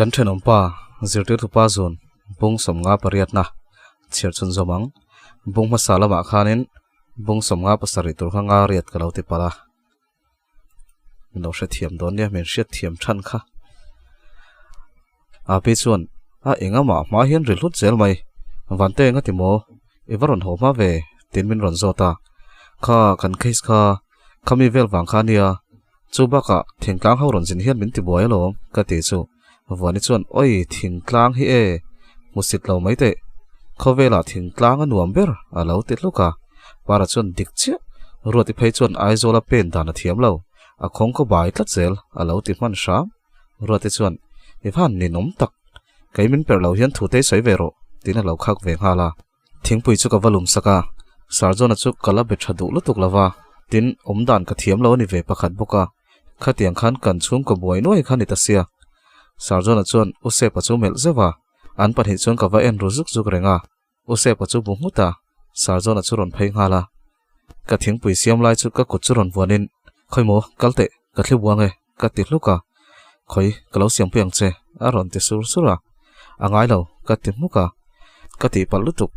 kan then ompa zirtir thupa zon bung somnga pariatna chherchun zomang bung masala ma khanin bung somnga pasari tur khanga riat kalauti pala no she thiam don ne men she thiam than kha a pe chuan a enga ma hian rilhut zel mai wante nga timo evaron homa ve tin min ron zota kha kan case kha khami vel wang kha nia chubaka thengtlang ho ron jin hian min ti boy lo ka ti chu vani chuan oi thingtlang hi e musit lo mai te khovela thingtlang anuam ber alo te hluka para chuan dikchia ruati phei chuan aizola pen dana thiam lo a khong ko bai tlat zel alo ti man sham ruati chuan evan ni nom tak kaimin per lo hian thute sai vero tin lo khak ve hala thingpui chu ka valum saka sarjona chu kala be thadu lutuk lawa tin omdan ka thiam lo ni ve pakhat boka khatiang khan kan chung ko boi noi khani ta sia sarjona chuan use pachu mel zewa an pahnih chuan ka va en ruzuk zuk renga use pachu bunghuta sarjona chu ron phei ngala ka thingpui siam lai chu ka kut chu ron buanin khoimo kalte ka thlibuange ka ti hluka khoi kalo siam piang che a ron ti sur sura angai lo ka ti muka ka ti palutuk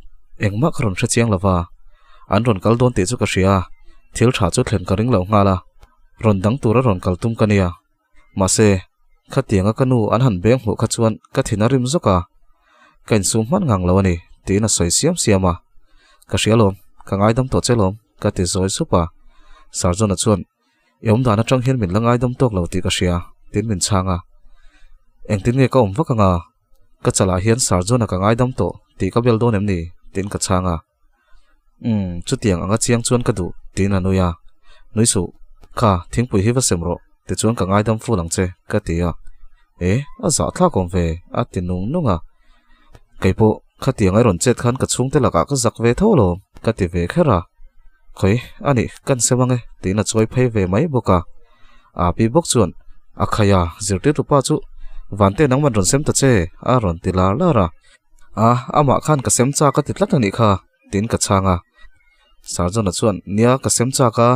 engma khron thra chiang lawa an ron kal don ti chu ka hria thil tha chu thlen ka ring lo ngala ron dang tura ron kal tum kania mase khatianga kanu an han beng mu kha chuan ka thina rim zoka kain sum man ngang lo ani tina soi siam siama ka hrialom ka ngai dam to chelom ka ti zoi supa sarjona chuan yom dana tang hian min langai dam tok lo ti ka hria tin min changa engtin nge ka om vakanga ka chala hian sarjona ka ngai dam to ti ka bel don em ni tin ka changa chu tiang anga chiang chuan ka du tin anuya noisu kha thingpui hi va semro te chuan ka ngai dam fu lang che ka tia a za thla kom ve a tinung nunga kaipo khatiang ai ron chet khan ka chung te laka ka zak ve tholo ka ti ve khera khoi ani kan sewange tina choi phei ve mai boka a pi bok chuan a khaya zirti rupa chu wante nangman ron sem ta che a ron ti la lara ama khan ka sem cha ka ti tlat ani kha tin ka changa sarjona chuan nia ka sem cha ka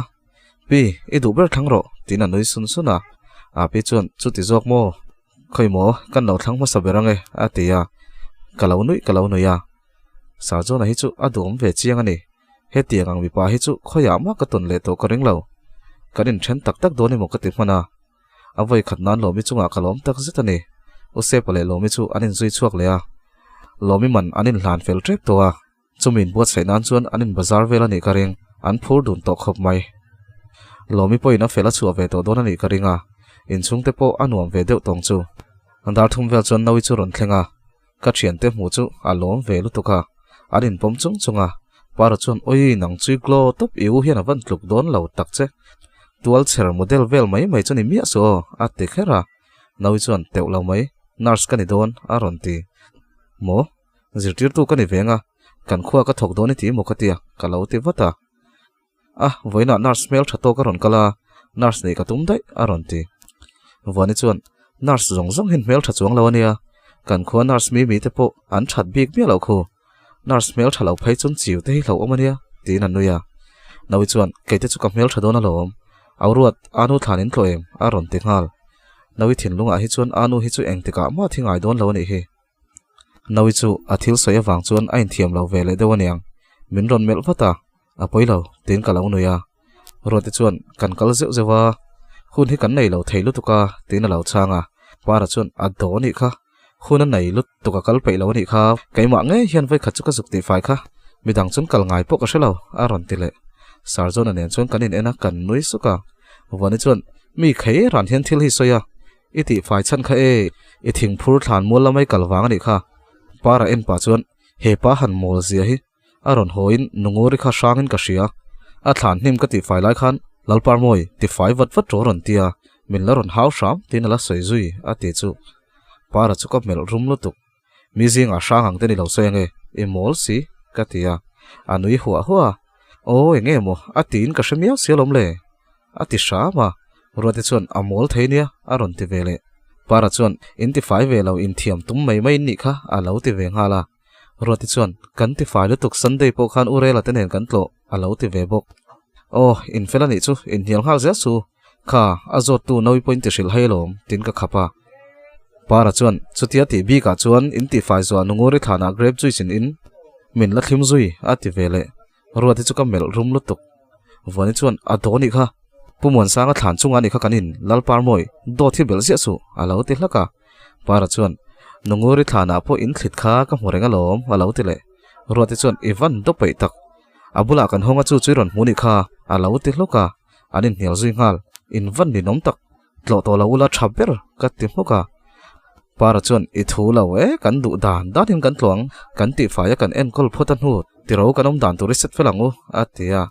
pi e du ber thangro tina noi sun suna a pi chuan chu ti jok mo khoimo kan no thang ma saberange a tia kalau nui ya sarjona hi chu adum ve chiang ani he tiangang mi pa hi chu khoya ma ka ton le to ka ring lo kanin then tak tak do ni mo ka ti mana avoi khatnan lo mi chunga kalom tak zitani use pale lo mi chu anin zui chuak le a lo mi man anin hlan fel trek to a chumin buat sainan chuan anin bazar vela ni ka ring an phur dun to khop mai lomi poina fela chu ve to don ani ka ringa in chung te po anuam ve deuh tong chu andar thum vel chon nawi chu ron thlenga ka thian te mu chu alom ve lu tuka anin pom chung chunga para chon oi nang chui glo top eu hian avan tluk don lo tak che dual cher model vel mai choni mi so ate khera nawi chon teu lo mai nurse kani don aron ti mo zirtir tu kani venga kan khuwa ka thok don ti mo ka tia kalau ti vata voina nurse smell thato ka ron kala nurse nei ka tum dai aron ti vani chuan nurse zong hin mel tha chuang lo ania kan khuwa nurse mi te po an that bik mi lo khu nurse smell thalo phai chun chiu te hi lo omania ti nan nuya nawi chuan keite chu ka mel tha don alom auruat anu thanin tloem aron ti ngal nawi thin lunga hi chuan anu hi chu engtika ma thingai don lo ni hi nawi chu athil soya wang chuan ain thiam lo vele dewaniang min ron mel vata apoilo tin kalau nuya roti chuan kan kal zeu zewa hun hi kan nei lo theilu tuka tin lo changa para chuan ado ni kha hun nei lut tuka kal pe lo ni kha kaima nge hian vai khachu ka zukti fai kha midang chun kal ngai po ka shelo aron tile sarjona nen chuan kanin ena kan nui suka wani chuan mi khei ran hian thil hi soya iti fai chan kha i thing phur thlan mol lamai kalwang ani kha para en pa chuan he pa han mol zia hi aron hoin nungori kha sangin ka hria a thlan hnim ka ti fai lai khan lalpar moi ti fai vat vat ron tia min la ron hau sham tin la soi zui a ti chu para chu ka mel rum lu tuk mi jing a sang ang te ni lo senge e mol si ka tia anui huwa o enge mo a tin ka shemiao sialom le a ti sha ma ruati chuan amol thei nia aron ti vele para chuan inti fai ve lo in thiam tum mai mai ni kha alo ti ve nga la ruati chuan kan ti fai lutuk Sunday po khan urela ten hen kan tlo alo ti ve bok in felani chu in hial hal zia su kha azot tu noi point ti sil hailom tin ka khapa para chuan chutia ti bi ka chuan inti fai zo nungori thana grab juichin in min la thlim zui ati vele ruati chu ka mel rum lutuk vani chuan adoni kha pumon sanga thlan chunga ni kha kanin lalpar moi do thi bel sia su alo ti hlaka para chuan nungori thana po in thlit kha ka morenga lom alo ti le ruati chuan ivan do pei tak abula kan honga chu chuiron muni kha alo ti hloka anin hnial zui ngal in van ni nom tak tlo to la ula thaber ka ti hloka para chuan I thu lo kan du dan danin kan tluang kan ti faya kan enkol photan hu ti ro kanom dan tu reset felangu atia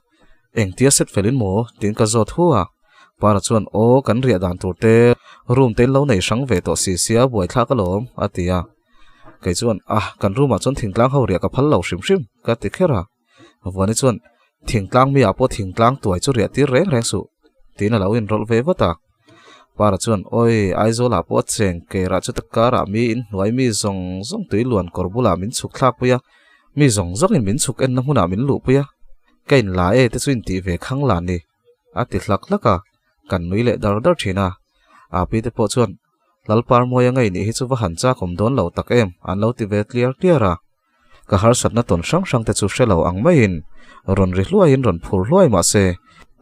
eng tia set felin mo tin ka zot huwa para chuan kan ria dan tur te room te lo nei sang ve to si sia buai thla ka lom atia kai chuan kan room a chon thingtlang ho ria ka phal lo shrim shrim ka ti khera wani chuan thingtlang mi apo thingtlang tuai chu ria ti reng reng su tin alo in rol ve wata para chuan aizola po cheng ke ra chu takara mi in nuai mi zong zong tui luan korbula min chuk thlak puya mi zong zong in min chuk en na huna min lu puya kain la te chuin ti ve khang la ni ati thlak laka kan nui le dar dar thina pi te po chuan lalpar moya ngai ni hi chu wa han cha kom don lo tak em an lo ti ve clear cleara ka har sat na ton sang sang te chu shelo ang mai in ron ri hluai in ron phur hluai ma se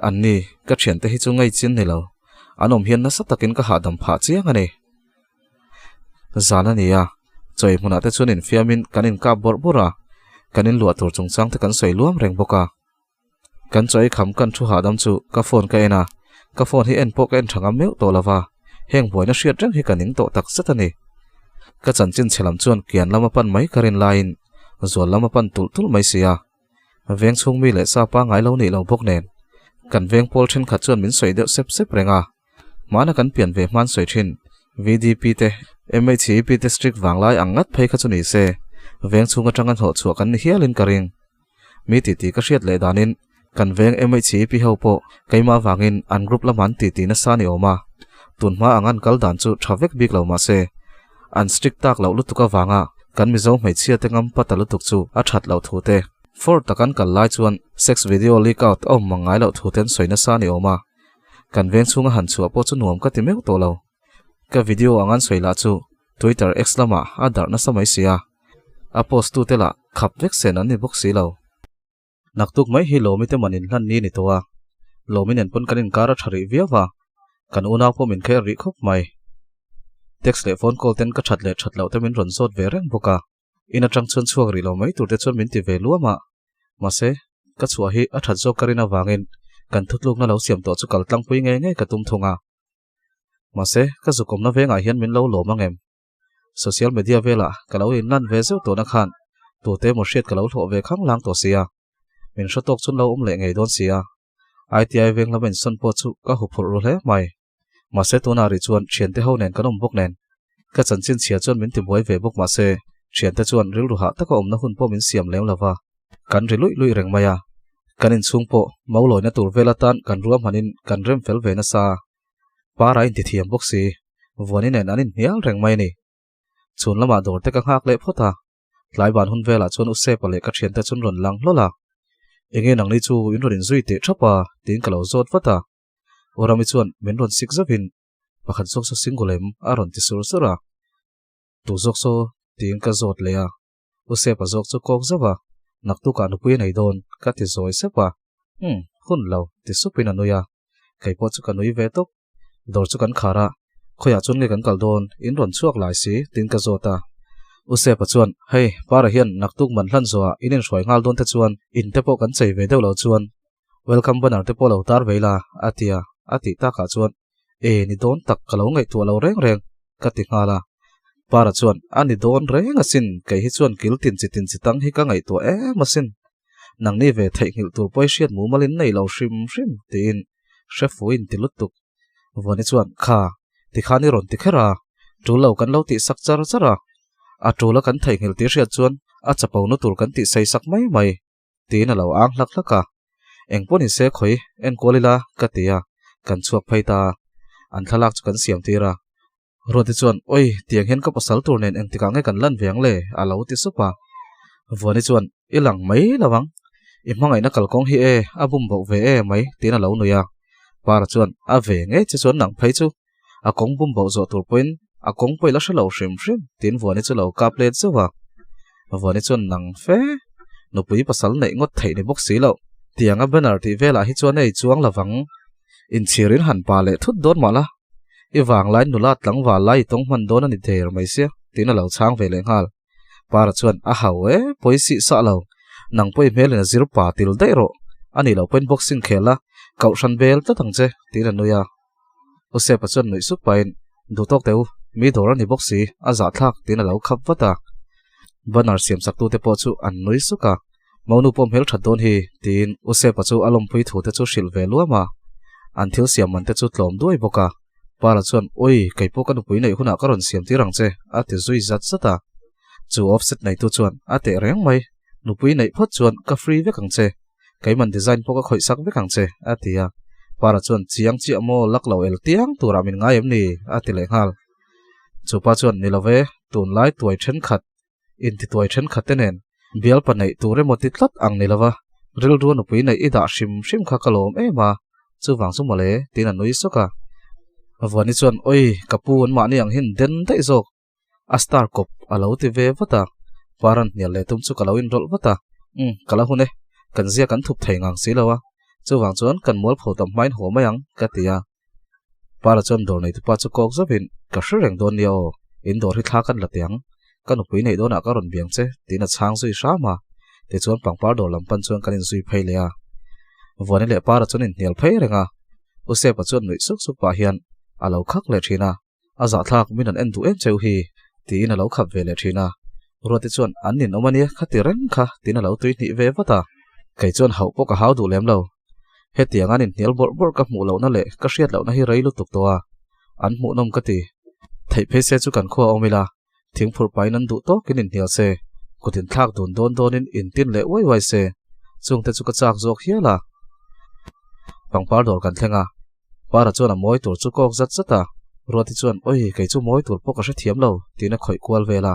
an ni ka thian te hi chu ngai chin ni lo anom hian na satakin ka hadam pha chiang ani zana nia choi hmuna te chuan in fiamin kanin ka borbora kanin lua tur chungchang te kan soi luam reng boka kan choi kham kan thu hadam chu ka phone ka ena ka phone hi en pok en thangam meu to lawa heng boina hriat reng hi kaning to tak satani ka chanchin chelam chuan kian lama pan mai karin line zol lama pan tul tul mai sia veng chung mi le sa pa ngai lo ni lo bok nen kan veng pol thin kha chuan min soi deuh sep sep renga mana kan pian ve man soi thin VDP te MHP te strict wanglai angat phei kha chuni se veng chunga tangan ho chu kan hialin karing mi ti ka hriat le danin kan veng MHP ho po keima wangin an group laman ti na sa ni oma tunma angan kal dan chu thavek bik lo ma se an strict tak lo lutuka wanga kan mi zo mai chia te ngam patalutuk chu a that lo thu te for takan kal lai chuan sex video leak out mangai lo thu ten soina sa ni oma kan veng chunga han chu apo chu nuam ka ti meu to lo ka video angan soila chu Twitter X lama adar na samai sia a post tu tela khap vek sen ani box si lo naktuk mai hi lomi te manin hlan ni ni towa lomin en pon kanin kara thari viawa kan una po min khe ri khop mai text le phone call ten ka that lo te min ron zot ve reng boka ina tang chon chuak ri lo mai tur te chon min ti ve luama mase ka chua hi a that zo karina wangin kan thutluk na lo siam to chu kal tlang pui nge nge ka tum thunga mase ka zukom na venga hian min lo lo mangem social media vela kalo in nan ve zeu to na khan tu te mo hriat kalo thlo ve khang lang to sia min shotok chun lo le ngei don sia ITI veng la ben son po chu ka hu phur ro le mai mase to na ri chuan thian te ho nen kanom bok nen ka chanchin chia chuan min ti boi ve bok mase thian te chuan ril ru ha taka om na hun po min siam lem lawa kan ri lui reng maya kanin chung po mauloi na tur velatan kan ruam hanin kan rem fel ve na sa para in ti thiam bok si vonin en anin hial reng mai ni chun lama dor te ka hak le phota tlai ban hun vela chun use pale ka thian te chun ron lang lola enge nang ni chu in ron zui te thapa tin kalo zot wata orami chuan men ron sik zavin pakhat zok so singolem aron ti sur sura tu zok so tin ka zot leya use pa zok chu kok zawa naktu ka nu pui nei don ka ti zoi sepa hun lo ti supina nuya kai po chu ka nui ve tok dor chu kan khara khoya chun nge kan kal don in ron chuak lai si tin ka zota use pa chuan hei para hian naktuk man hlan zoa inen hroi ngal don te chuan in te po kan chei ve deuh lo chuan welcome banner te po lo tar veila atia ati ta ka chuan ni don tak kalo ngai tu lo reng reng ka ti ngala para chuan ani don reng asin kai hi chuan kiltin chitin chitang hi ka ngai to masin nang ni ve thei ngil tur poi hriat mu malin nei lo hrim hrim tin chef win ti lutuk voni chuan kha ti khani ron ti khera tu lo kan lo ti sak char chara a tu la kan thei ngil ti hriat chuan a chapau na tur kan ti sei sak mai mai tin a lo ang hlak hlaka engponi se khoi en kolila katia kan chuak phaita an thalak chu kan siam tira ro ti chuan oi tiang hen ka pasal tur nen eng tika nge kan lan veng le alo ti supa voni chuan ilang mai lawang i hmangai na kalkong hi e abum bo ve e mai tin alo nuya para chuan a ve nge chi chuan nang phei chu a kong bum bo zo tur point a kong poila shalo shrim shrim tin voni chu lo ka plate chuwa voni chuan nang fe no pui pasal nei ngot thei ni box si lo tianga banner ti vela hi chuan ei chuang lawang in chirin han pa le thut don mala i wang lai nula tlang wa lai tong man don ani der mai sia tin alo chang ve le ngal para chuan a hawe poisi sa lo nang poi mel na zir pa til dai ro ani lo pen boxing khela kau shan bel ta tang che tin anuya o se pa chuan noi su pain du tok teu mi dor ani boxi a za thak tin alo khap wata banar siam sak tu te po chu an noi su ka maunu pom hel that don hi tin o se pa chu alom pui thu te chu shil ve luama an thil siam man te chu tlom duai boka para chuan oi kaipo kan pui nei huna karon siam ti rang che a ti zui zat zata chu offset nei tu chuan a te reng mai nupui nei phot chuan ka free ve kang che kaiman design poka khoi sak ve kang che a tia para chuan chiang chi amo laklo el tiang tura min ngai em ni a ti le hal chu pa chuan nilove tun lai tuai then khat in ti tuai then khat tenen bial pa nei ture moti tlat ang nilawa ril ru nupui nei ida shim shim kha kalom e ma chu wang su male tin anui soka avani chuan oi kapun ma ni ang hin den dai zok a star kop alo ti ve wata paran nial le tum chu kalawin rol wata kala hune kan zia kan thup thei ngang si lawa chu wang chuan kan mol pho tam main ho mayang ka tia para chuan dor nei tu pa chu kok zabin ka shreng don nio in dor hi thla kan la tiang kan upui nei dona ka ron biang che tin a chang zui sha ma te chuan pangpar dor lampan chuan kan in zui phei le a vone le para chuan in nial phei renga u se pa chuan noi suk suk pa hian alo khak le thina a za thlak min an en du em cheu hi tin alo khap ve le thina roti chuan an nin omani khati reng kha tin alo tui ni ve wata kai chuan hau po ka hau du lem lo he tiang anin nial bor bor ka mu lo na le ka hriat lo na hi reilu tuk to a an mu nom ka ti thei phe se chu kan kho omila thing phur pai nan du to kinin hial se kutin thak dun don donin in tin le wai wai se chung te chu ka chak jok hiala pangpar dor kan thlenga para chuan a moi tur chu kok zat zata roti chuan oi kai chu moi tur po ka hre thiam lo tin a khoi kwal vela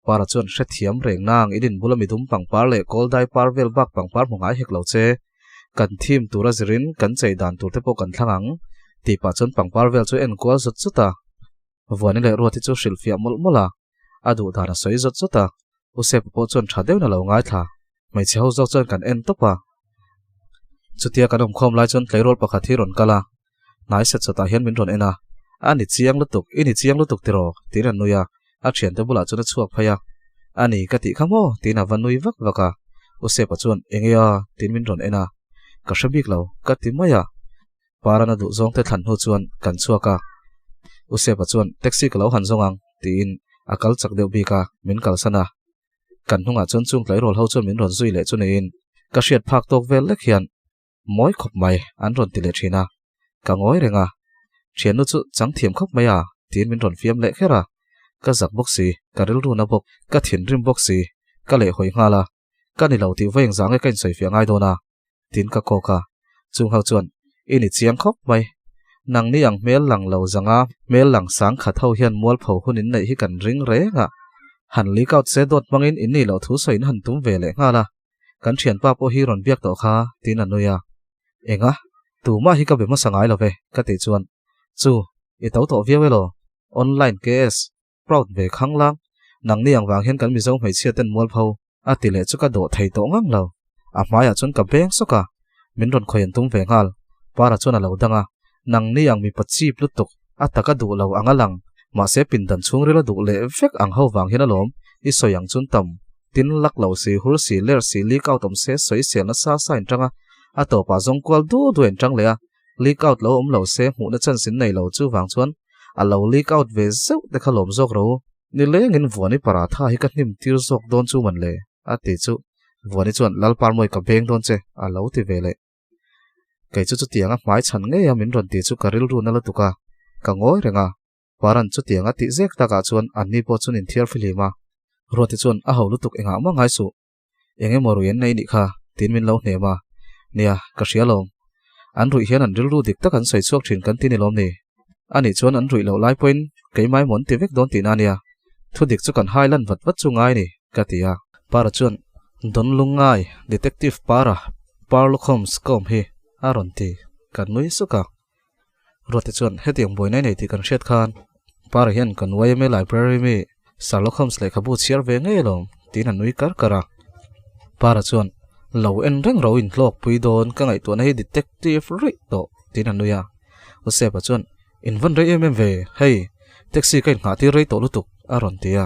para chuan hre thiam reng nang idin bulami dum pangpar le kol dai par vel bak pangpar mungai hek lo che kan thim tura zirin kan chei dan tur te po kan thlangang ti pa chuan pangpar vel chu en kwal zat zuta vani le roti chu hril fia mol mola adu dana soi zat zuta u se po chuan tha deu na lo ngai thla mai chho zok chuan kan en topa chutia kan om khom lai chuan tleirol pakhat hi ron kala nai set chata hian min ron ena ani chiang lutuk ini chiang lutuk tiro tin an nuya a thian te bula chuna chuak phaya ani ka ti khamo tin a vanui vak vaka u se pa chuan engea tin min ron ena ka shabik lo ka ti maya parana du zong te than hu chuan kan chuaka u se pa chuan taxi ka lo han zongang tin akal chak deu bi ka min kal sana kan hunga chuan chung tleirol ho chuan min ron zui le chunin ka hriat phak tok vel lek hian moi khop mai an ron ti le thina ka ngoi renga thian nu chu chang thiam khop maya tin min ron fiam le khera ka zak boxi ka ril ru na bok ka thin rim boxi ka le hoi ngala ka ni lo ti veng zang e kain soi fiang ai dona tin ka ko ka chung hau chuan ini chiang khop mai nang ni ang mel lang lo zanga mel lang sang kha thau hian mual pho hunin nei hi kan ring re nga han li kaut se dot mangin inni lo thu soin han tum ve le ngala kan thian pa po hi ron biak to kha tin anuya enga tu ma hi ka be ma sangai lo ve ka ti chuan chu i to to viau lo online case proud ve khanglang nang ni ang wang hen kan mi zo mai chia ten mual pho a ti le chu ka do thei to ngang lo a maya chun ka beng soka min ron khoyen tum ve ngal para chuna lo danga nang ni ang mi pachi plutuk ataka du lo angalang ma se pin dan chung rela du le vek ang ho wang hin alom i soyang chun tam tin lak lo si hur si ler si li kau tom se soi se na sa sa in tanga ato pa zong kwal du du en tang le a li kaut lo lo se mu na chan sin nei lo chu wang chuan a lo li kaut ve zeu de khalom zok ro ni le ngin vuani para tha hi ka hnim tir zok don chu man le a ti chu vuani chuan lal par moi ka beng don che a lo ti ve le kai chu tianga mai chan nge ya min ron ti chu karil ru na la tuka ka ngoi renga paran chu tianga ti zek taka chuan anni po chun in thiar filima roti chuan a ho lutuk enga ma ngai su enge moruyen nei ni kha tin min lo hnema nia ka hrialom an rui hian an ril ru dik tak an sei chuak thin kan ti ni lom ni ani chuan an rui lo lai point keimai mon ti vek don tin ania thudik chu kan highland vat chu ngai ni katia para chuan don lungai detective para Sherlock Holmes kom hi aron ti kan nui suka rote chuan hetiang boy nei ti kan hriat khan para hian kan YMA library mi Sherlock Holmes le khabu chiar ve nge lom tin an nui kar kara para chuan lo en reng ro in tlok pui don ka ngai tu nei detective ri to tin an nuya use pa chuan in van re em ve hey taxi kain nga ti rei to lutuk aron tia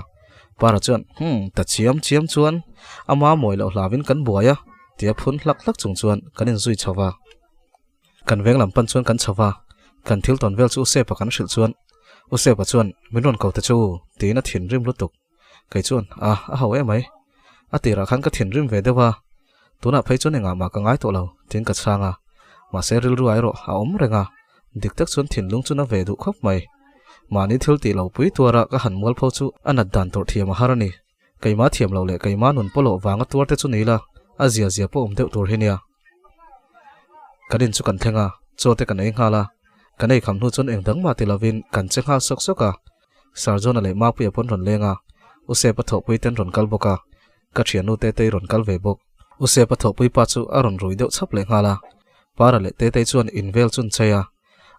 para chuan ta chiam chuan ama moi lo hlavin kan buaya tia phun hlak chung chuan kanin zui chawa kan veng lam pan chuan kan chawa kan thil ton vel chu use pa kan hril chuan use pa chuan minron ko ta chu tina thin rim lutuk kai chuan a ho emai atira khan ka thin rim ve dewa tuna phei chuan enga ma ka ngai to lo tin ka changa ma se ril ru ai ro a om renga dik tak chuan thin lung chuna ve du khop mai mani thil ti lo pui tuara ka han mol pho chu anat dan tor thiam harani keima thiam lo le keima nun polo wanga tuar te chu nila azia zia po umdeu tur hinia kadin chu kan thenga chote kan ei ngala kanei kham nu chon engdang ma tilavin kan chekha sok soka sarjona le ma pu pon ron lenga use pa tho pui ten ron kal boka ka thianu te te ron kal ve bok use pa tho pui pa chu aron rui deu chap le ngala para le te te chuan invel chun chaya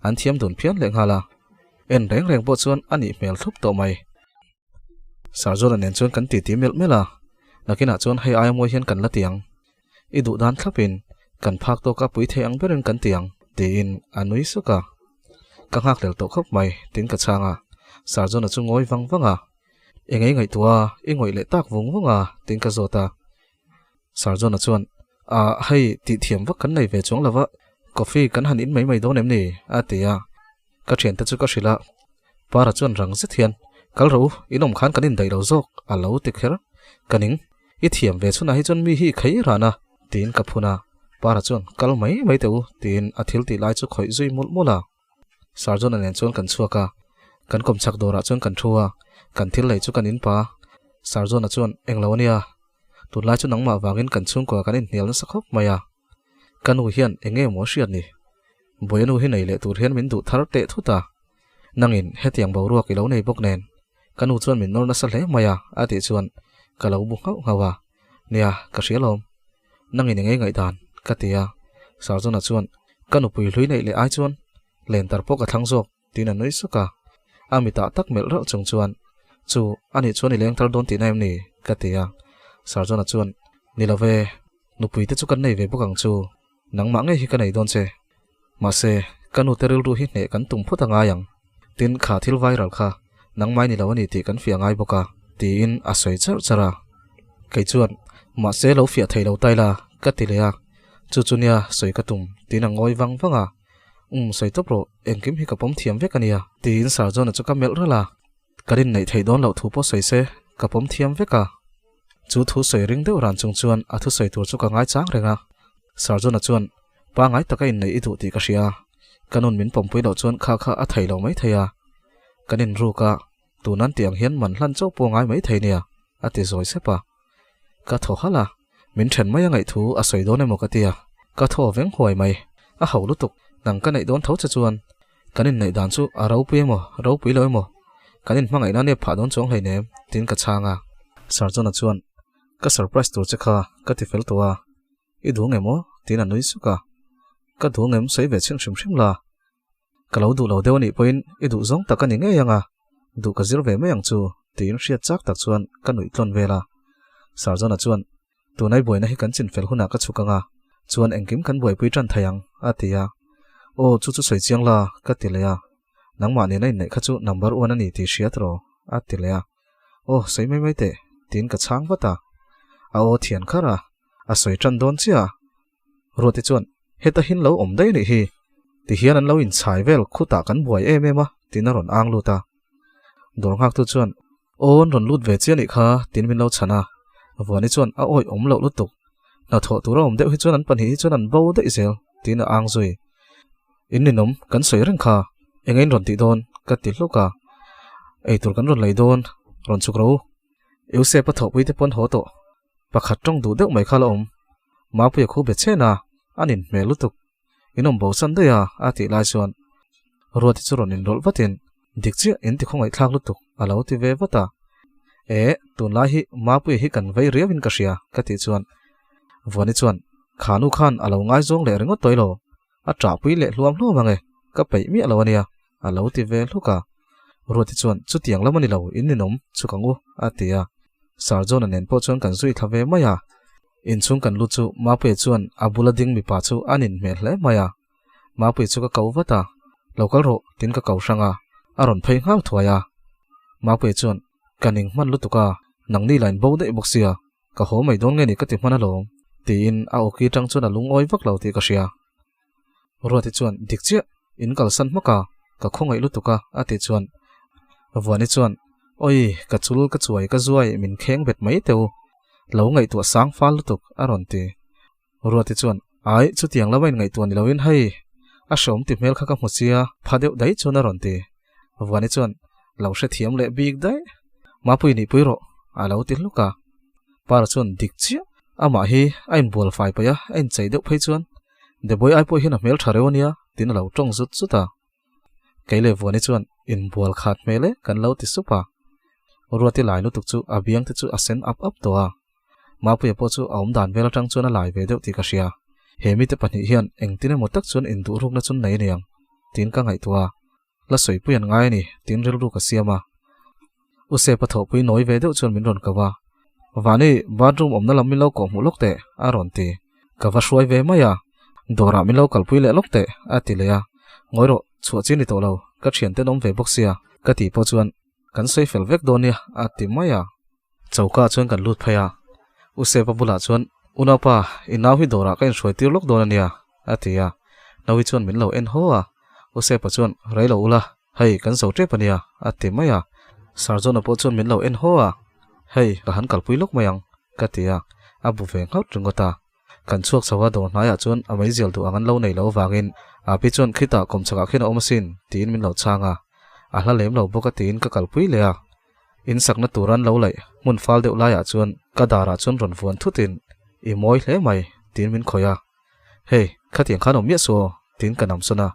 an thiam dun phian le ngala en reng bo chuan ani mel thup to mai sarjona nen chuan kan ti mel mela nakina chuan hei ai mo hian kan la tiang i du dan thlapin kan phak to ka pui the ang berin kan tiang ti in anui suka ka hak lel to khop mai tin ka changa sarjona chu ngoi wanga engei ngai tua i ngoi le tak wanga tin ka zota sarjona chuan a hei ti thiam wa kan nei ve chong lawa coffee kan han in mai do nem ni atia ka thian ta chu ka hrila para chuan rang se thian kal ro inom khan kanin dai lo zok a lo ti kher kaning i thiam ve chuna hi chon mi hi khei rana tin ka phuna para chuan kal mai teu tin athil ti lai chu khoi zui mul mula sarjona nen chuan kan chuaka kan kom chak dora chuan kan thua kan thil lei chu kan in pa sarjona chuan englonia tu lai chu nangma wangin kan chung ko kanin hnial na sakhop maya kanu hian enge mo hriat ni boyanu hi nei le tur hian min du thar te thuta nangin hetiang boruak ilo nei bok nen kanu chuan min nor na sa hle maya ati chuan kalau bu ngau ngawa nia ka hrialom nangin enge ngai dan katia sarjona chuan kanu pui hlui nei le ai chuan len tar pok a thang jok tin anoi suka amita tak mel ral chung chuan chu ani chuan ileng tar don ti naim ni katia sarjona chuan nilave nupui te chu kan nei ve bokang chu nangma nge hi ka nei don che ma se kanu teril ru hi ne kan tum phuta nga yang tin kha thil viral kha nangmai ni lawani ti kan fia ngai boka ti in a soi char chara kai chuan ma se lo fia thei lo taila katilea chu chunia soi ka tum tin a ngoi wanga soi top ro engkim hi ka pom thiam ve kania tin sarjona chu ka mel rala karin nei thei don lo thu po soi se ka pom thiam ve ka chu thu soi ring deuh ran chung chuan a thu soi tur chu ka ngai chang renga sarjona chuan pa ngai taka in nei i du ti ka hria kanun min pom pui lo chuan kha a thei lo mai theia kanin ru ka tunan tiang hian man hlan chau po ngai mai thei nia ati zoi sepa ka tho hala min then mai ngai thu a soi don emo ka tia ka tho veng hoi mai a hau lutuk nang ka nei don tho cha chuan kanin nei dan chu a ro pui lo emo kanin hmangai na ne pha don chong hlei nem tin ka changa sarjona chuan ka surprise tur chekha ka ti fel towa i du ngemo tin anui suka ka du ngem sei ve chim la ka lo du lo dewani point i du zong takani nge yanga du ka zir ve me yang chu tin hriat chak tak chuan ka nui tlon vela sarjona chuan tu nai boina hi kan chin fel huna ka chukanga chuan engkim kan boi pui tran thayang atia o chu soi chiang la ka tilea nangma ne nei kha chu number 1 ani ti hriat ro atilea o sei mai te tin ka chang wata a o thian khara a soi tran don chia roti chuan heta hin lo om dai ni hi ti hian an lo in chai vel khuta kan buai em a tin a ron ang luta dor ngak tu chuan on ron lut ve chian i kha tin min lo chana awani chuan a oi om lo lutuk na tho tu rom deuh hi chuan an pan hi chuan an bo dei zel tin a ang zui in ni nom kan soi reng kha engein ron ti don ka ti hluka ei tur kan ron lei don ron chuk ro eu se pa tho pui te pon ho to pakhat tong du deuh mai khala om ma pu khu be chena anin me lutuk inom bo san de ya ati lai chuan ruột thì churon in rol vatin dik chi in ti khong ai thak lutuk alo ti ve vata tun lai hi mapui hi kan vei riawin ka hria ka ti chuan vani chuan khanu khan alo ngai zong le ringot toilo a tra pui le hluam hlo mange ka pei mi alo ania alo ti ve hluka ruột thì chuan chu tiang lamani lo in ninom chu kangu atia sarjon anen po chuan kan zui thave maya in chung kan lu chu mapui chuan abula ding mi pa chu anin me hle maya mapui chu ka kau vata local ro tin ka kau sanga aron phei ngau thuaya mapui chuan kaning man lutuka nangni line bo de boxia ka ho mai don nge ni ka ti mana lo ti in a oki tang chuan a lung oi vak lo ti ka sia ruột thì chuan dik chia in kal san maka ka khongai lutuka ati chuan vani chuan oi ka chul ka chuai ka zuai min kheng bet mai teu lo ngai tu sang fal lutuk aron ti ruột thì chuan ai chu tiang lawain ngai tu ni lawin hei a som ti mel kha ka hmuchia phadeu dai chun aron ti vani chuan lo she thiam le big dai mapui ni puiro alo ti luka par chuan dik chia ama hi ain bol fai pa ya ain chei deuh phei chuan de boy ai po hin a mel thareonia tin lo tong zut chuta keile vani chuan in bol khat mele kan lo ti supa ruột ti lai lutuk chu abiang te chu asen up to a mapui po chu aum dan vela tang chuan a lai ve deuh ti ka sia hemi te pani hian engtine motak chuan in du ruk na chun nei niang tin ka ngai tua la soi puyan ngai ni tin rel ru ka siama use patho pui noi ve deuh chuan min ron kawa vani bathroom omna lam min lo ko mu lokte aron ti kawa shoi ve maya dora min lo kalpui le lokte ati leya ngoiro chu chi ni to lo ka thian te nom ve boxia ka ti po chuan kan sei fel vek donia ati maya chauka chuan kan lut phaya use papula chuan unapa inaw hi dora kain shoi tir lok donania atia nawi chuan min lo en ho a use pa chuan rei lo ula hei kan zo tre pania ati maya sarjon apo chuan min lo en ho a hei ka han kalpui lok mayang ka tia abu ve ngaut ringota kan chuak chawa do hnaya chuan amai zel tu angan lo nei lo wangin api chuan khita kom chaka khina omasin tin min lo changa a hla lem lo boka tin ka kalpui le a in sakna turan lo lai mun fal deuh lai a chuan ka dara chuan ron vuan thutin i moi hle mai tin min khoya hei khatiang khan omia so tin kanam sona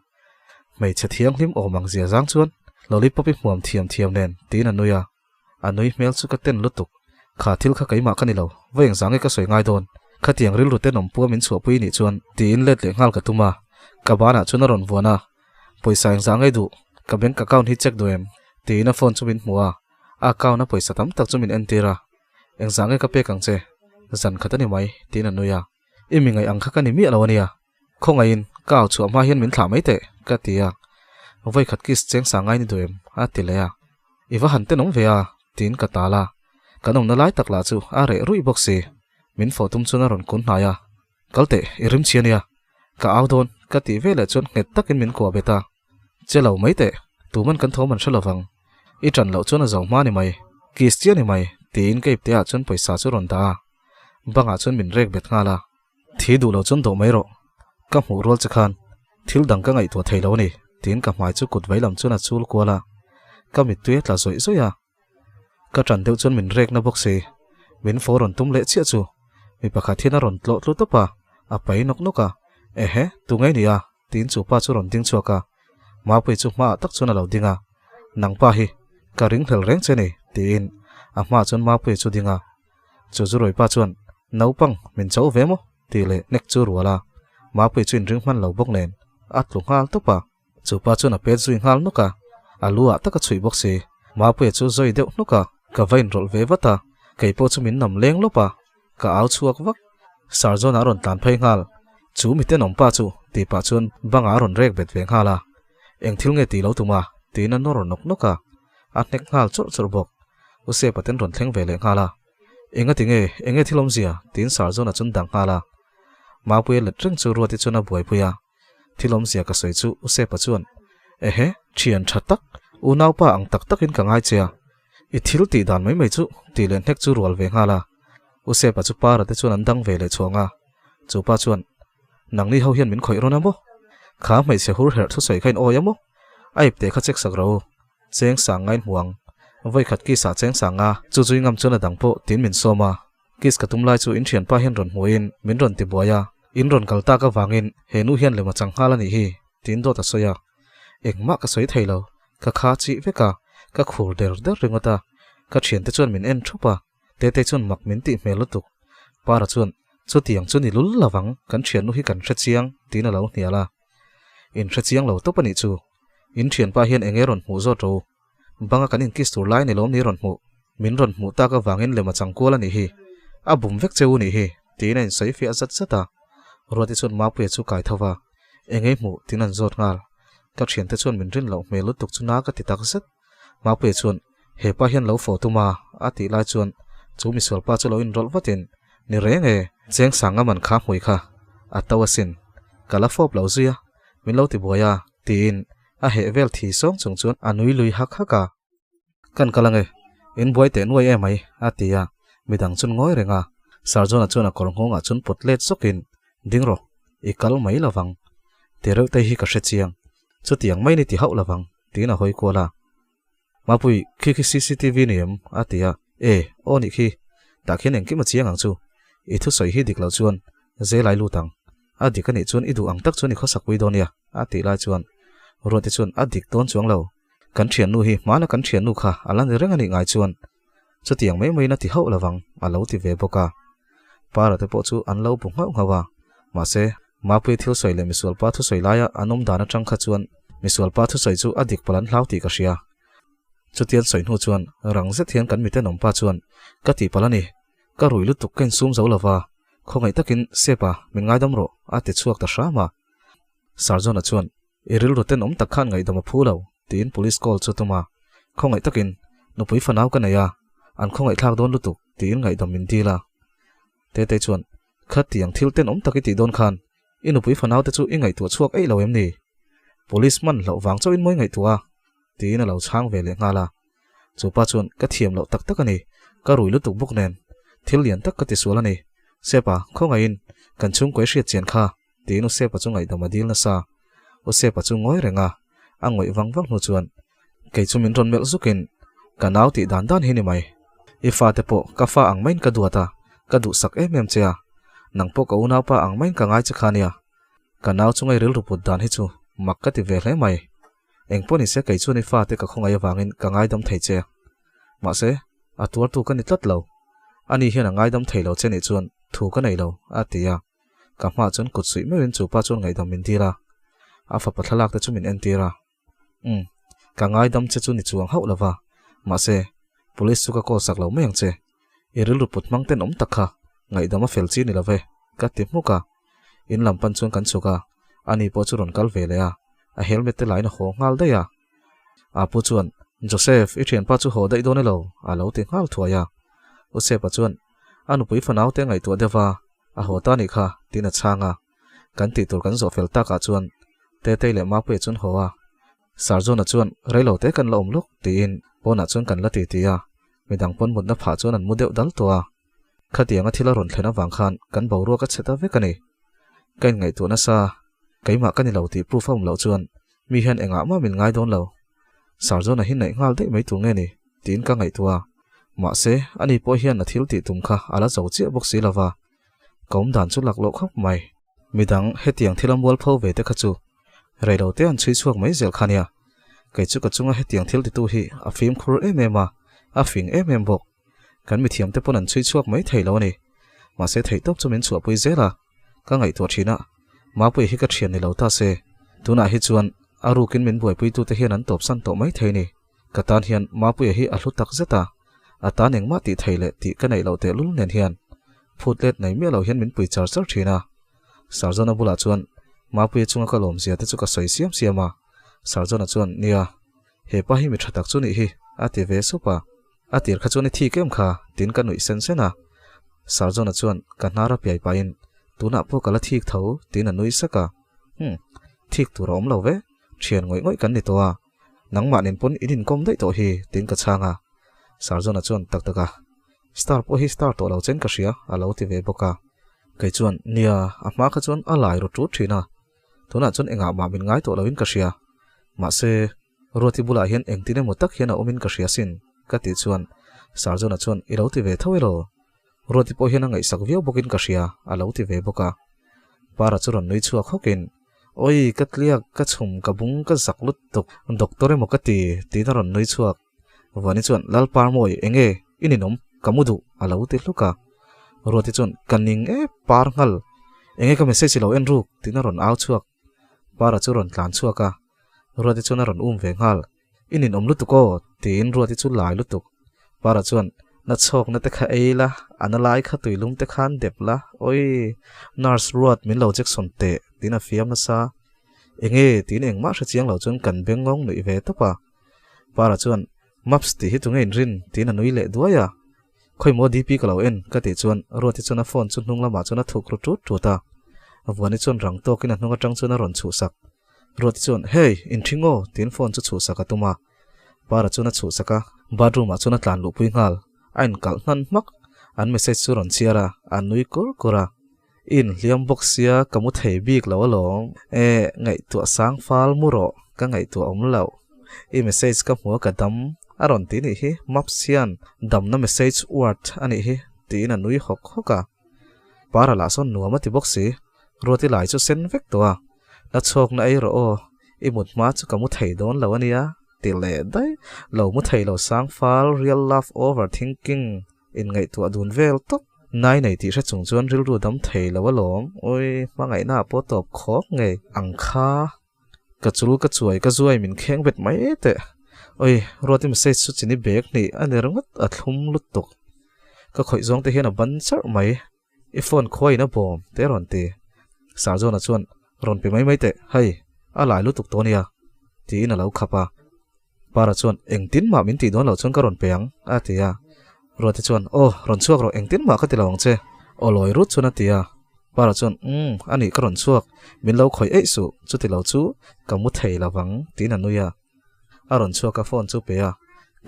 mei che thiang hlim o mang zia jang chuan lollipop i hmuam thiam nen tin anuya anui mel chu ka ten lutuk kha thil kha kaima kani lo veng zange ka soi ngai don khatiang ril ruten om pu min chu pui ni chuan tin let le ngal ka tuma ka bana chuna ron vuana poisa eng zangai du ka bank account hi check doem tin a phone chu min hmuwa account na poisa tam tak chu min entira eng zange ka pe kang che zan khatani mai tin anuya imi ngai ang kha kani mi alawania khongain kaw chu ma hian min thla mai te ka tia voi khat kis cheng sangai ni doem atileya iwa hante nong vea tin ka tala kanong na lai takla chu are rui boxi min photum chuna ron kun hnaya kalte irim chiania ka awdon ka ti vele chon nget takin min ko beta chelo mai te tuman kan thoman shalawang i tran lo chona zaw ma ni mai kis chia ni mai tin keip te a chon paisa chu ron da banga chon min rek bet ngala thi du lo chon do mai ro ka mu rol chakhan thil dang ka ngai to thailo ni tin ka mai chu kut vailam chuna chul kola ka mi tuye tla zoi zoya ka tran deuh chon min rek na boxi min foron tum le chia chu mi pakha thina ron tlo tlu topa a pai nok noka ehe tu ngai nia tin chu pa chu ron ding chuaka ma pui chu ma tak chuna lo dinga nang pa hi ka ring thel reng cheni tin a ma chon ma pui chu dinga chu zu roi pa chuan naupang min chau ve mo ti le nek chu ruala ma pui chuin ring man lo bok nen at lu ngal topa chu pa chuna pe zui ngal noka alua taka chui boxi ma pui chu zoi deuh noka ka vain rol ve wata keipo chu min nam leng lopa ka aw chuak wak sarjon aron tan phei ngal chu mi te nom pa chu ti pa chun bang aron rek bet veng hala eng thil nge ti lo tuma tin an ron nok noka at nek ngal chor chor bok use paten ron thleng ve le ngala enga tinge enge thilom zia tin sarjon a chun dang hala ma pui le treng chu ruati chuna buai puya thilom zia ka soi chu use pa chuan ehe thian thatak unaw pa ang tak takin ka ngai chia i thil ti dan mai chu ti len nek chu rual ve ngala use pa chu para te chuan an dang ve le chonga chu pa chuan nangni ho hian min khoi rona mo kha mai se hur her thu soi khain oyamo aip te kha chek sak ro cheng sang ngai huang voi khat ki sa cheng sanga chu chui ngam chuna dang po tin min soma kis ka tumlai chu in thian pa hian ron huin min ron ti boya in ron kalta ka wangin henu hian le ma chang hala ni hi tin do ta soya engma ka soi theilo ka kha chi veka ka khur der der ringota ka thian te chuan min en thupa te chuan mak min ti hmel lutuk para chuan chu tiang chu ni lul lawang kan thian nu hi kan hre chiang tina lo hniala in hre chiang lo to pani chu in thian pa hian enge ron mu zo to banga kan in kis tur lai ni lom ni ron mu min ron mu ta ka wangin lema changkola ni hi a bum vek cheu ni hi tina in sai fi azat zata roti chuan ma pu chu kai thawa enge mu tinan zot ngal ka thian te chuan min rin lo hmel lutuk chuna ka ti tak zat ma pu chuan he pa hian lo pho tuma ati lai chuan chu mi sol pa chu lo in rol watin ni renge cheng sanga man kha hmui kha atawasin kala fop lo zia min lo ti boya tin a he vel thi song chung chuan anui lui hak haka kan kalange in boy te nuai emai atia midang chun ngoi renga sarjona chuna korngonga chun potlet sokin dingro ikal mai lawang tereu te hi ka hre chiang chu tiang mai ni ti hau lawang tina hoi kola mapui khi CCTV niam atia oni khi ta khen engki ma chiang ang chu I thu soi hi dik lo chuan ze lai lutang adik ani chuan idu ang tak chuan I khosak pui donia ati lai chuan roti chuan adik ton chuang lo kan thian nu hi mala kan thian nu kha alan reng ani ngai chuan chu tiang mai mai na ti hau lawang alo ti ve boka para te po chu an lo bu ngau ngawa ma se ma pui thil soi le misual pa thu soi laia anom dana tang kha chuan misual pa thu soi chu adik palan hlau ti ka ria chu tian soi nu chuan rang ze thian kan mi te nom pa chuan ka ti palani ka rui lu tuk ken sum zo lawa khongai takin sepa min ngai dam ro ate chuak ta shama sarjona chuan iril roten om takhan ngai dama phulo tin police call chu tuma khongai takin nupui fanau ka naya an khongai thak don lu tuk tin ngai dam min dila te chuan khat tiang thil ten om takiti don khan inupui fanau te chu ingai tu chuak ei lo em ni policeman lo wang cho in moi ngai tua tin a lo chang ve le ngala chu pa chuan ka thiam lo tak tak ani ka rui lu tuk buk nen thil lian tak ka ti sualani sepa khongai in kan chung koi hriat chen kha tinu sepa chu ngai dama dil na sa o sepa chu ngoi renga angoi wang nu chuan kei chu min ron mel zukin kanau ti dan dan hi ni mai ifa te po ka fa ang main ka duata ka du sak em chea nang po ka una pa ang main ka ngai cha khania kanau chu ngai ril ruput dan hi chu mak ka ti ve hle mai engpo ni se kei chu ni fa te ka khongai wangin ka ngai dam thei che ma se atur tu ka ni tlat lo ani hian ngai dam thei lo che ni chuan thu ka nei lo atia ka ma chun kut sui me win chu pa chun ngai dam min tira afa pathalak te chu min en tira ka ngai dam che chu ni chuang hau lawa ma se police chu ka ko sak lo meng che iril ruput mang ten om takha ngai dam a fel chi ni love ka ti muka in lampan chuan kan chuka ani po chu ron kal ve le a helmet te lai na ho ngal da ya apu chuan Joseph I thian pa chu ho dai don lo a lo ti ngal thuaya o se pa chuan anu pui fanau te ngai tu dewa a ho ta ni kha tina changa kan ti tur kan zo fel ta ka chuan te le ma pe chun howa sarjona chuan reilo te kan lom luk tin pona chuan kan la ti tia midang pon mut na pha chuan an mudeu dal towa khatianga thila ron thlena wang khan kan boru ka cheta ve kani kan ngai tu na sa keima kan lo ti proof om lo chuan mi han enga ma min ngai don lo sarjona hin nei ngal dei mai tu nge ni tin ka ngai tua ma se ani po hian na thil ti tum kha ala zo che bok si lawa kom dan chu lak lo khop mai midang hetiang thilam wal pho ve te khachu reilo te an chui chuak mai zel khania kai chu ka chunga hetiang thil ti tu hi a film khur emema a fing emem bok kan mi thiam te pon an chui chuak mai thei lo ni ma se thei tok chu min chu pui zela ka ngai tu thina ma pui hi ka thian ni lo ta se tuna hi chuan aru kin min boi pui tu te hian an top san to mai thei ni katan hian ma pui hi a hlu tak zeta atan engma ti theile ti ka nei lo te lul nen hian phutlet nei me lo hian min pui char char thina sarjona bula chuan ma pui chunga ka lom zia te chu ka soi siam siama sarjona chuan nia he pa hi mi thatak chu ni hi ati ve sopa atir kha chuan thi kem kha tin ka nui sen sena sarjona chuan ka nara piai pain tuna po kala thik tho tin anui saka thik tu rom lo ve thian ngoi kan ni towa nangma nin pon idin kom dai to hi tin ka changa sarjona chuan taktaka star po hi star to lo chen ka ria alo ti ve boka kai chuan nia ama kha chuan alai ro tu thina tuna chuan enga ma min ngai to lo in ka ria ma se roti bula hian engtine motak hian a omin ka ria sin ka ti chuan sarjona chuan I lo ti ve thawelo roti po hian ngai sak viau bokin ka ria alo ti ve boka para churon nui chuak hokin ôi cắt liak cắt chum cắt bung cắt giặc lút tục doctor em một cái tí nó rồi nơi chuộc và nên chọn lal par mồi anh nghe in nôm kamudu alau te luka rồi thì chọn canning par ngal anh nghe cái message lâu en ruk tí nó rồi áo chuộc para chu rồi tlan chuộc à rồi thì chọn nó rồi về ngal in nôm lút tục co tin rồi thì chọn lại lút tục para chọn na chok na te kha eila analai kha tuilum te khan dep la oi nurse ruat min lo jackson te tina fiam na sa enge tin eng ma sha chiang lo chon kan bengong nei ve to pa para chuan maps ti hi tu ngein rin tin anui le duaya khoi mo dp ka lo en ka ti chuan ro ti chuan a phone chu hnung lama chuan a thuk ru tut tuta awani chuan rang to kin a hnunga tang chuan a ron chu sak ro ti chuan hey in thingo tin phone chu chu saka tuma para chuan a chu saka bathroom a chuan a tlan lu pui ngal anh kal nan mak an message chu ron chiara an nui kur kura in liam boxia kamu thei bik lo long ngai tu sang fal muro ka ngai tu om lo e message ka mo ka dam aron ti ni hi mapsian dam na message word ani hi ti na nui hok hoka para la son nuama ti boxi roti lai chu sen vek to a na chok na ai ro o e mut ma chu kamu thei don lo ania ti le dai lo mu thei lo sang fal real love overthinking in ngai tu adun vel tok nai nei ti sha chung chuan ril ru dam thei lo lom oi ma ngai na po top khok nge angkha ka chul ka chuai ka zuai min kheng vet mai te oi roti message chu chini bek ni ane rangat athum lut tok ka khoi zong te hian a ban char mai I phone khoi na bom te ron ti sa zo na chuan ron pe mai mai te hai a lai lut tok to nia ti na lo khapa para chuan eng tin ma min ti don lo chuan ka ron peang a tia ro ti chuan ron chuak ro eng tin ma ka ti lawng che o loi rut chuna tia para chuan ani ka ron chuak min lo khoi ei su chu ti lo chu kamu thei lawang ti na nuya a ron chuak ka phone chu pe a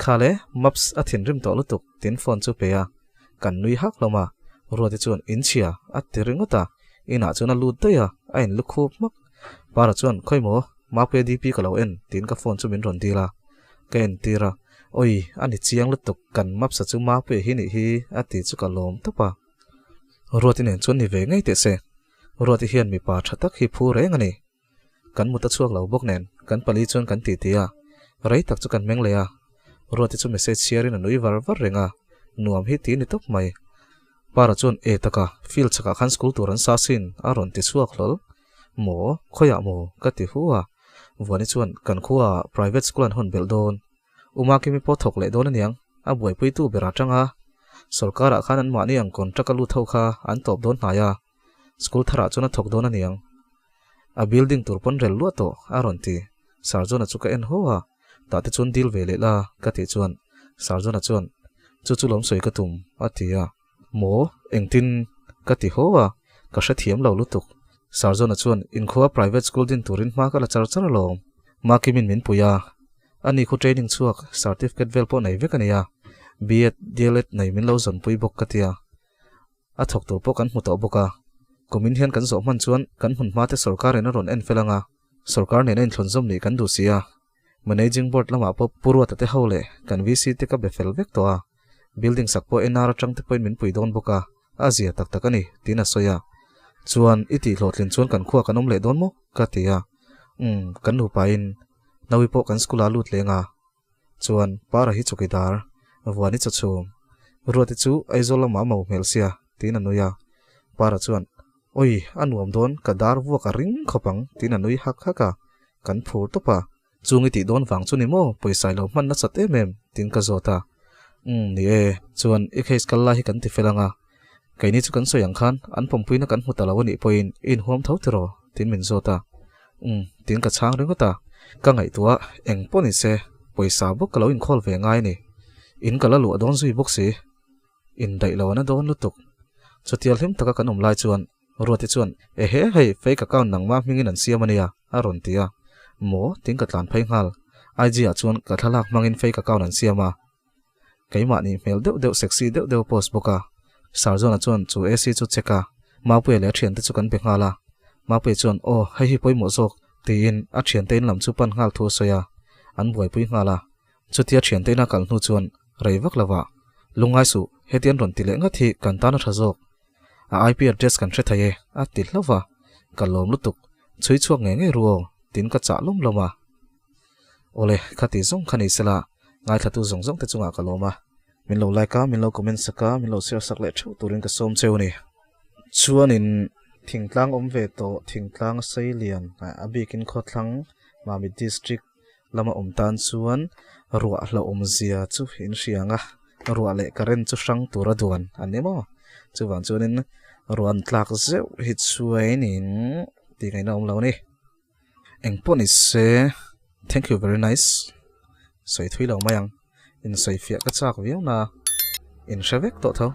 khale maps a thin rim to lutuk tin phone chu pe a kan nui hak loma ro ti chuan in chia a ti ringota ina chuna lut te ya a in lukhup mak para chuan khoi mo ma pe dp ka lo en tin ka phone chu min ron ti la ken tira oi ani chiang lutuk kan map sa chu ma pe hi ni hi ati chu ka lom to pa roti nen chun ni ve ngai te se roti hian mi pa thatak hi phu re ngani kan muta chuak lo bok nen kan pali chun kan ti tia rei tak chu kan meng le a roti chu message share in anui var var renga nuam hi ti ni tok mai para chun e taka fil chaka khan school turan sa sin aron ti chuak lol mo khoya mo ka ti huwa wani chuan kan khuwa private school an hon bel don uma kimi po thok le don aniang a buai pui tu bera tanga sarkara khan an mani ang contract lu thau kha an top don haya school thara chuna thok don aniang a building turpon rel lu to aron ti sarjona chuka en howa ta te chun deal ve le la ka ti chuan sarjona chuan chu lom soi ka tum atia mo engtin ka ti howa ka sha thiam lo lu tuk sarjona chuan in khuwa private school din turin ma ka la char char lo ma kimin min puya ani khu training chuak certificate vel po nei vekania B.Ed DLED nei min lo zon pui bok katia a thok tur po kan hmuto boka komin hian kan zo man chuan kan hun ma te sarkar en ron en felanga sarkar ne nen thonzom ni kan du sia managing board lama po purwa te hole kan VC te ka befel vek to a building sakpo NR atang te point min pui don boka azia tak tak ani tina soya chuan iti hlotlin chuan kan khuwa kanom le don mo katia kan nu pain nawi po kan skula lut lenga chuan para hi chukidar wani chachum ruati chu aizola ma mau melsia tina nuya para chuan oi anuam don kadar wa ka ring khopang tina nui hak haka kan phur to pa chungi ti don wang chu ni mo poisai lo man na chate mem tin ka zota ni e chuan i case kala hi kan ti felanga kaini chu kan soyang khan an pompuina kan hutalawani point in hom thotero tin min zota tin ka chang ringota ka ngai tua eng poni se poisa bok kalo in khol ve ngai ni in kala lu adon zui bok si in dai lo na don lutuk chutial him taka kan lai chuan ruati chuan he hei fake account nang ma mingin an siamania aron tia mo tin ka tlan phai ngal IG a chuan ka thalak mangin fake account an siama keima ni mail deuh sexy deuh post boka sarjona chuan chu AC chu cheka ma pu le thian te chu kan be ngala ma pe chuan hei hi poimo zok tin a thian tein lam chu pan ngal thu soya an buai pui ngala chutia thian teina kal nu chuan reivak lawa lungai su hetian ron tile nga thi kan ta na thazok a IP address kan thre thaye a til lawa kalom lutuk chui chuak nge ruo tin ka cha lom loma ole khati zong khani sela ngai thatu zong zong te chunga kaloma min lo like ka min lo comment saka min lo share sak le thu turin ka som cheu ni chuanin thingtlang omve to thingtlang seilian abikin khotlang mami district lama omtan chuan ruwa hla omzia chu in hrianga ruwa le karen chu sang tura duan anemo chuwang chuanin ruan tlak zeu hi chuainin ti ngai na om lo ni engpon is se thank you very nice soi thui lo mayang in soi fia ka chak viau na in shavek to tho